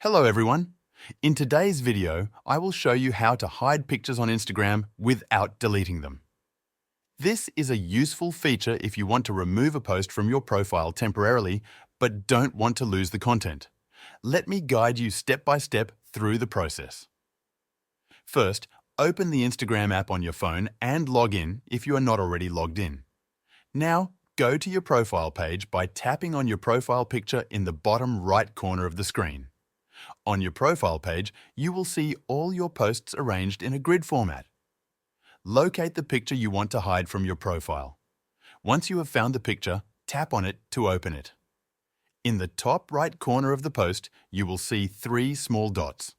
Hello everyone. In today's video, I will show you how to hide pictures on Instagram without deleting them. This is a useful feature if you want to remove a post from your profile temporarily but don't want to lose the content. Let me guide you step by step through the process. First, open the Instagram app on your phone and log in if you are not already logged in. Now, go to your profile page by tapping on your profile picture in the bottom right corner of the screen. On your profile page, you will see all your posts arranged in a grid format. Locate the picture you want to hide from your profile. Once you have found the picture, tap on it to open it. In the top right corner of the post, you will see 3 small dots.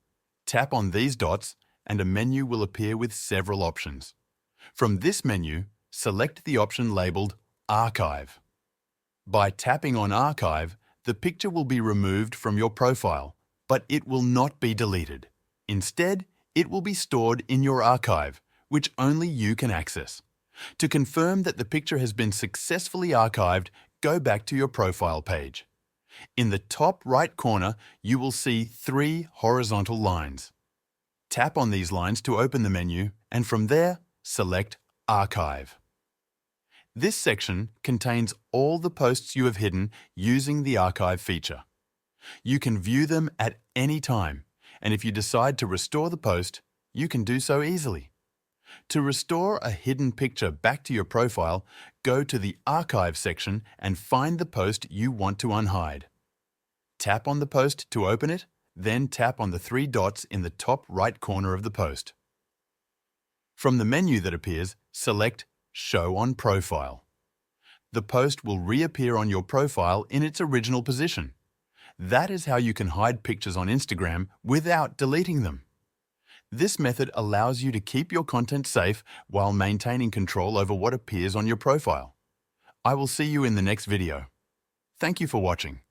Tap on these dots and a menu will appear with several options. From this menu, select the option labelled Archive. By tapping on Archive, the picture will be removed from your profile, but it will not be deleted. Instead, it will be stored in your archive, which only you can access. To confirm that the picture has been successfully archived, go back to your profile page. In the top right corner, you will see 3 horizontal lines. Tap on these lines to open the menu, and from there, select Archive. This section contains all the posts you have hidden using the archive feature. You can view them at any time, and if you decide to restore the post, you can do so easily. To restore a hidden picture back to your profile, go to the Archive section and find the post you want to unhide. Tap on the post to open it, then tap on the 3 dots in the top right corner of the post. From the menu that appears, select Show on Profile. The post will reappear on your profile in its original position. That is how you can hide pictures on Instagram without deleting them. This method allows you to keep your content safe while maintaining control over what appears on your profile. I will see you in the next video. Thank you for watching.